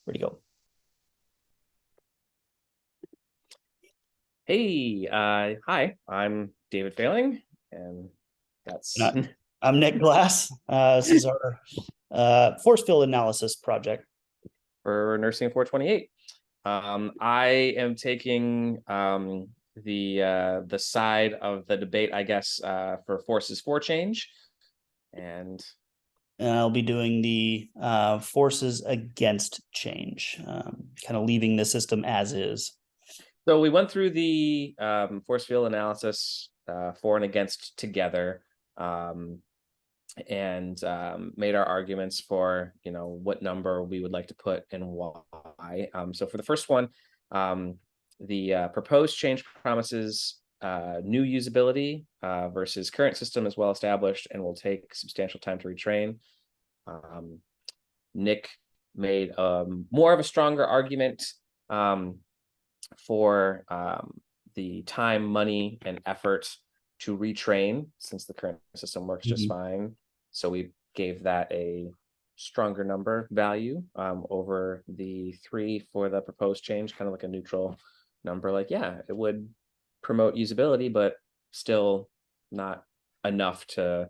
Where'd he go? Hey, hi, I'm David Failing, and And that's I'm Nick Glass. This is our force field analysis project. for Nursing 428. I am taking the side of the debate, I guess, for forces for change. And And I'll be doing the forces against change, kind of leaving the system as is. so we went through the force field analysis for and against together. And made our arguments for what number we would like to put and why. So for the first one, the proposed change promises new usability versus current system is well established and will take substantial time to retrain. Nick made more of a stronger argument for the time, money, and effort to retrain, since the current system works just fine. So we gave that a stronger number value over the 3 for the proposed change, kind of like a neutral number. Like, yeah, it would promote usability, but still not enough to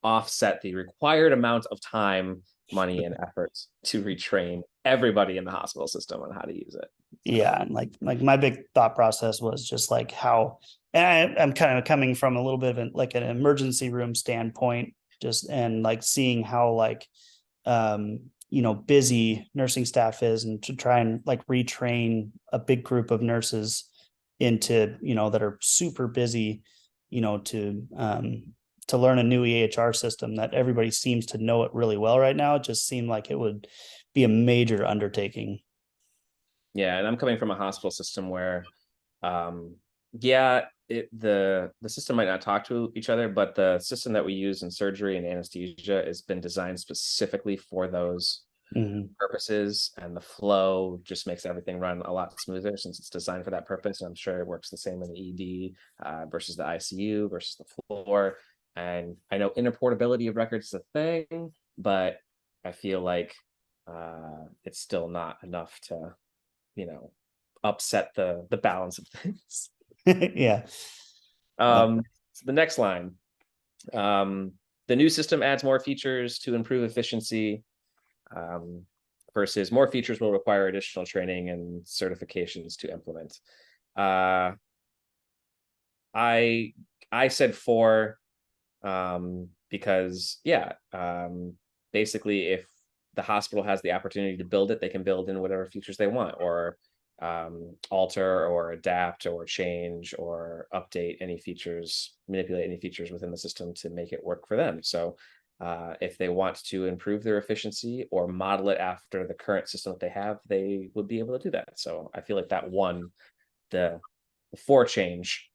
offset the required amount of time, money, and efforts to retrain everybody in the hospital system on how to use it. Yeah, and like my big thought process was just like how, and I'm kind of coming from a little bit of like an emergency room standpoint, just and like seeing how like busy nursing staff is, and to try and like retrain a big group of nurses into that are super busy, to learn a new EHR system that everybody seems to know it really well right now. It just seemed like it would be a major undertaking. Yeah, and I'm coming from a hospital system where, yeah, the system might not talk to each other, but the system that we use in surgery and anesthesia has been designed specifically for those purposes, and the flow just makes everything run a lot smoother since it's designed for that purpose. And I'm sure it works the same in the ED versus the ICU versus the floor. And I know interportability of records is a thing, but I feel like it's still not enough to upset the balance of things. Yeah. So the next line, um, the new system adds more features to improve efficiency, um, versus more features will require additional training and certifications to implement. Uh, I I said 4 because yeah, basically if the hospital has the opportunity to build it, they can build in whatever features they want, or alter or adapt or change or update any features, manipulate any features within the system to make it work for them. So if they want to improve their efficiency or model it after the current system that they have, they would be able to do that. So I feel like that won the for change.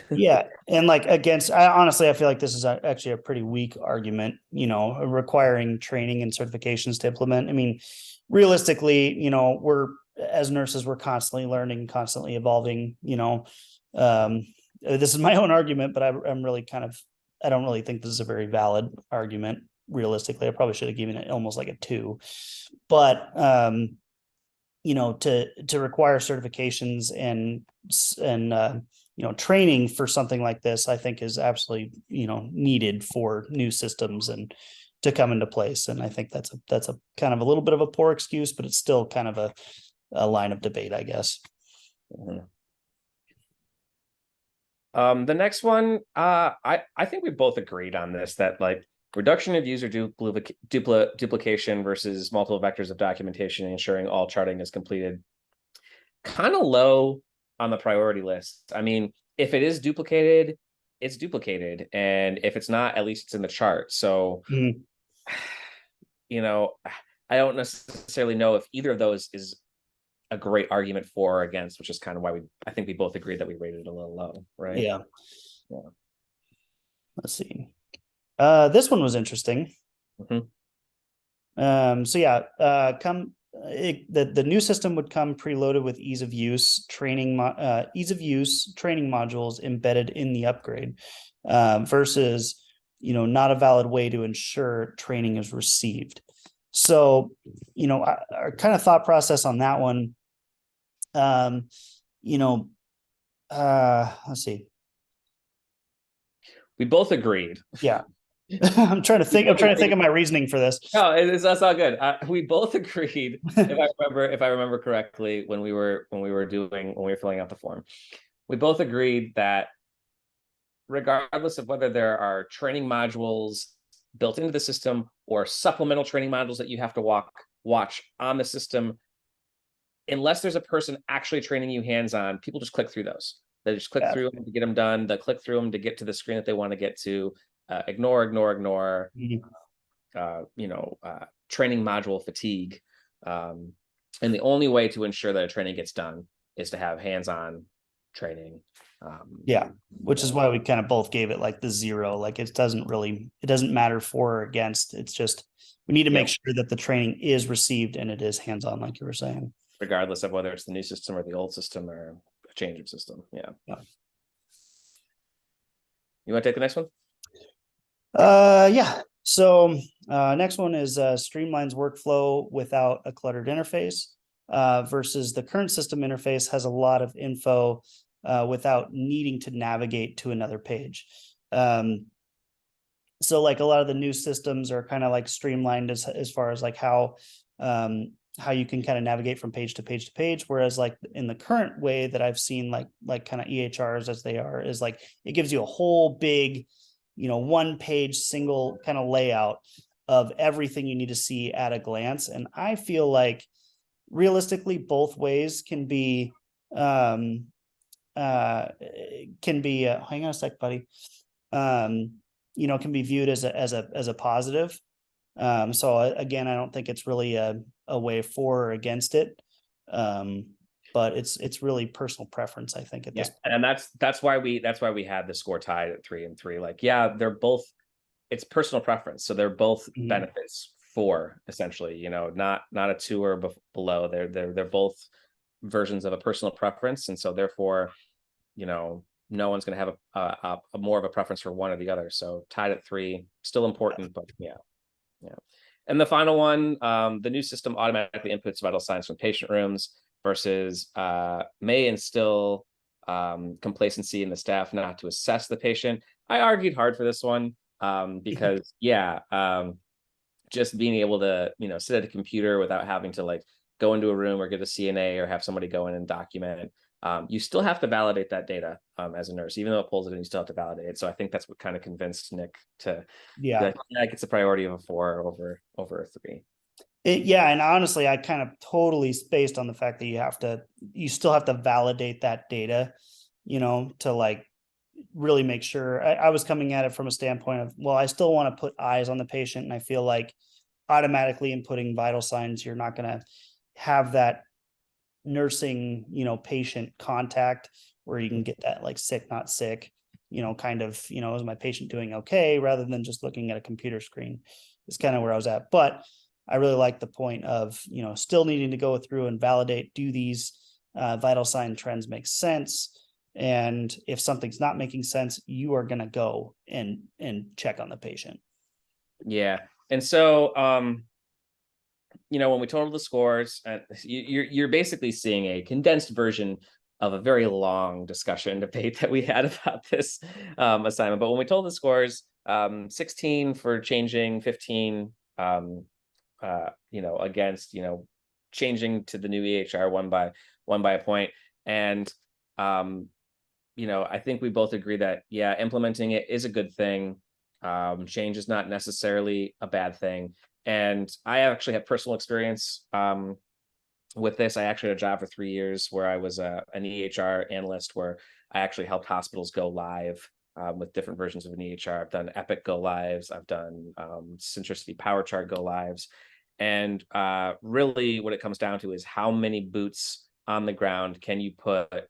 Yeah, and like against, I honestly, I feel like this is actually a pretty weak argument, requiring training and certifications to implement. I mean, realistically, we're as nurses, we're constantly learning, constantly evolving. This is my own argument, but I'm really I don't really think this is a very valid argument. Realistically, I probably should have given it almost like a 2, but to require certifications and training for something like this, I think is absolutely needed for new systems and to come into place. And I think that's a kind of a little bit of a poor excuse, but it's still kind of a line of debate, I guess. Mhm. The next one, I think we both agreed on this, that like reduction of user duplication versus multiple vectors of documentation, ensuring all charting is completed, kind of low on the priority list. I mean, if it is duplicated, it's duplicated, and if it's not, at least it's in the chart. So, Mm. you know, I don't necessarily know if either of those is a great argument for or against, which is kind of why I think we both agreed that we rated it a little low, right? Yeah. Yeah. Let's see. This one was interesting. Mhm. So yeah, the new system would come preloaded with ease of use training modules embedded in the upgrade, versus not a valid way to ensure training is received. So, our kind of thought process on that one, um, you know, let's see. We both agreed. Yeah. I'm trying to think of my reasoning for this. No, that's all good. We both agreed, if I remember correctly, when we were filling out the form, we both agreed that regardless of whether there are training modules built into the system or supplemental training modules that you have to watch on the system, unless there's a person actually training you hands-on, people just click through those. They just click through them to get them done. They click through them to get to the screen that they want to get to. Ignore. Training module fatigue. And the only way to ensure that a training gets done is to have hands-on training. Which is why we kind of both gave it like the 0. Like it doesn't matter for or against. It's just we need to make sure that the training is received and it is hands-on, like you were saying, regardless of whether it's the new system or the old system or a change of system. Yeah. You want to take the next one? Yeah. So next one is streamlines workflow without a cluttered interface versus the current system interface has a lot of info without needing to navigate to another page. So like a lot of the new systems are kind of like streamlined as far as like how you can kind of navigate from page to page to page. Whereas like in the current way that I've seen like kind of EHRs as they are is like, it gives you a whole big, 1-page single kind of layout of everything you need to see at a glance. And I feel like realistically both ways can be, hang on a sec, buddy. Can be viewed as a positive. So again, I don't think it's really a way for or against it. But it's really personal preference, I think, at this point. And that's why we had the score tied at 3 and 3. Like, yeah, they're both, it's personal preference. So they're both benefits for essentially, not a 2 or below. They're both versions of a personal preference. And so therefore, no one's going to have a more of a preference for one or the other. So tied at 3, still important, but yeah. And the final one, the new system automatically inputs vital signs from patient rooms versus may instill complacency in the staff not to assess the patient. I argued hard for this one because just being able to sit at a computer without having to like go into a room or get a CNA or have somebody go in and document. You still have to validate that data as a nurse, even though it pulls it in, you still have to validate it. So I think that's what kind of convinced Nick to that gets a priority of a 4 over a 3. And honestly, I kind of totally spaced on the fact that you still have to validate that data, to like really make sure. I was coming at it from a standpoint of, well, I still want to put eyes on the patient. And I feel like automatically inputting vital signs, you're not going to have that nursing, patient contact where you can get that like sick, not sick, kind of, is my patient doing okay, rather than just looking at a computer screen is kind of where I was at. But I really like the point of, still needing to go through and validate, do these vital sign trends make sense? And if something's not making sense, you are going to go and check on the patient. Yeah. And so, when we total the scores, you're basically seeing a condensed version of a very long discussion debate that we had about this assignment. But when we total the scores, 16 for changing, 15 against changing to the new EHR one by a point. And I think we both agree that implementing it is a good thing. Change is not necessarily a bad thing. And I actually have personal experience with this. I actually had a job for 3 years where I was an EHR analyst, where I actually helped hospitals go live with different versions of an EHR. I've done Epic go lives. I've done Centricity PowerChart go lives. And really what it comes down to is how many boots on the ground can you put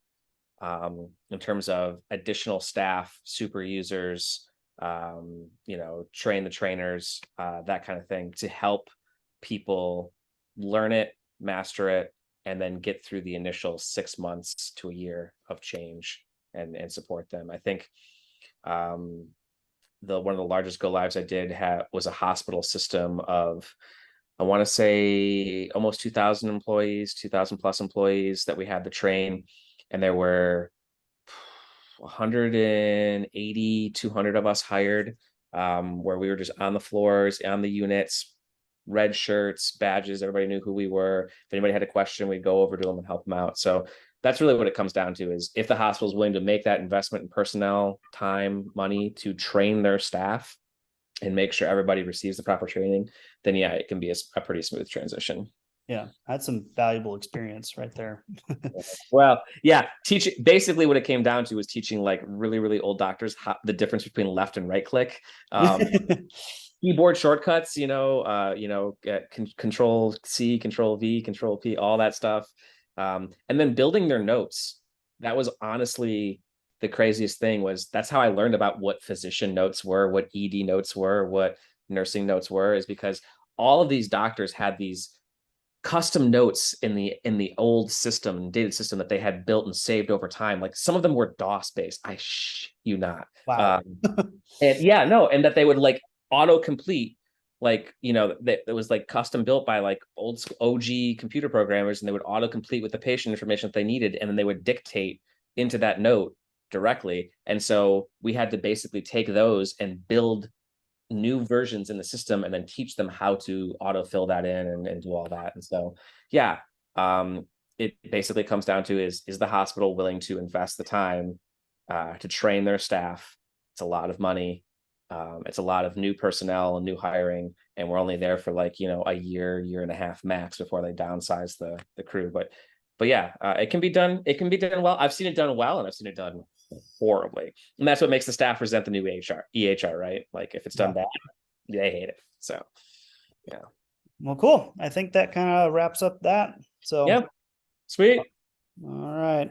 in terms of additional staff, super users, train the trainers, that kind of thing, to help people learn it, master it, and then get through the initial 6 months to a year of change and support them. I think one of the largest go lives I did was a hospital system of I want to say almost 2,000 employees, 2,000 plus employees that we had to train. And there were 180, 200 of us hired, where we were just on the floors, on the units, red shirts, badges. Everybody knew who we were. If anybody had a question, we'd go over to them and help them out. So that's really what it comes down to, is if the hospital is willing to make that investment in personnel, time, money to train their staff and make sure everybody receives the proper training, then yeah, it can be a pretty smooth transition. Yeah, that's some valuable experience right there. Well, yeah, teaching, basically what it came down to was teaching like really, really old doctors the difference between left and right click. Keyboard shortcuts, control C, control V, control P, all that stuff. And then building their notes. That was honestly the craziest thing. Was that's how I learned about what physician notes were, what ED notes were, what nursing notes were, is because all of these doctors had these custom notes in the old system, dated system, that they had built and saved over time. Like some of them were DOS based. I you not. Wow. And yeah, no, and that they would like autocomplete, like, that it was like custom built by like old OG computer programmers, and they would autocomplete with the patient information that they needed, and then they would dictate into that note directly. And so we had to basically take those and build new versions in the system and then teach them how to autofill that in and do all that. And so, yeah, it basically comes down to is the hospital willing to invest the time to train their staff? It's a lot of money. It's a lot of new personnel and new hiring, and we're only there for like, a year and a half max before they downsize the crew. But yeah, it can be done. It can be done well. I've seen it done well, and I've seen it done horribly, and that's what makes the staff resent the new EHR, right? Like if it's done bad, they hate it. So yeah. Well, cool. I think that kind of wraps up that. So yeah, sweet. all right.